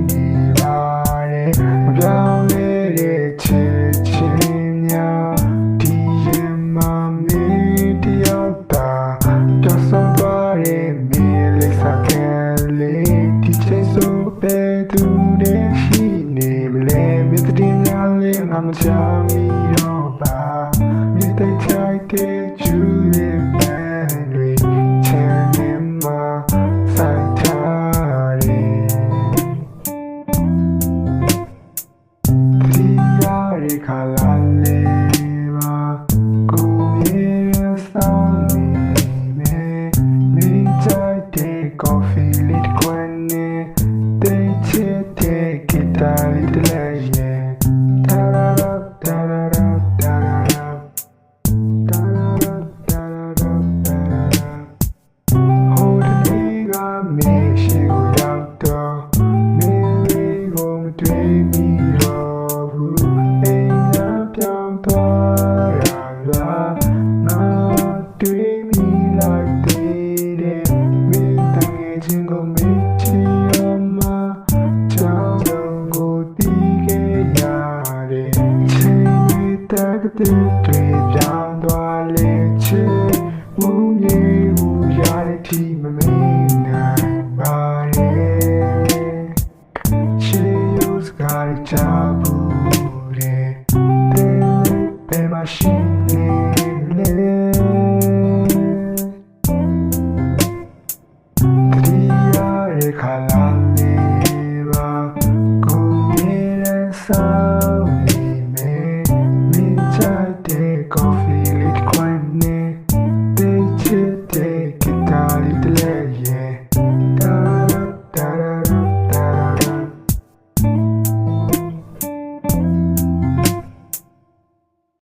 နေပါတယ်မပြောင်းလဲတဲ့ချစ်ချင်းများဒီရင်မှာမင်းတယောက်သာပျောက်ဆုံးသွားတဲ့မင်းလေးစားခဲလေးဒီချိန်ဆိုပဲသူနဲ့ရှိနေမလဲမင်းတင်များလေးငါမချမီတော့ပါမင်းတိတ်ချိုက်တဲ့ကျူလေးပန်းတွေချမ်းနေမှာဆိုင်ထားတယ်ဒီရတဲ့ခါလာလေးပါကိုမြေဆောင်နေမယ်မင်းချိုက်တဲ့ coffee လေးခွန်းနေတိတ်ချစ်တဲ့ guitar လေးတလဲရဲ့တာရာတာရာတာရာမေရှိကိုရောက်တော့မင်းလေးကိုမတွေ့မိတော့ဘူးအိမ်သာပြောင်းသွားတာလားငါတွေ့မိလိုက်သေးတယ်မင်းတငယ်ချင်းကိုမေ့ချင်ရမှာကြောင်းကိုတီးခဲ့ရတယ်ချိန်တွေတက်တဲ့တွေပြောင်းသွားလေချစ်မှုမြေဘူးရတဲ့ทีမမင်းနိုင်Jabu de, be machine,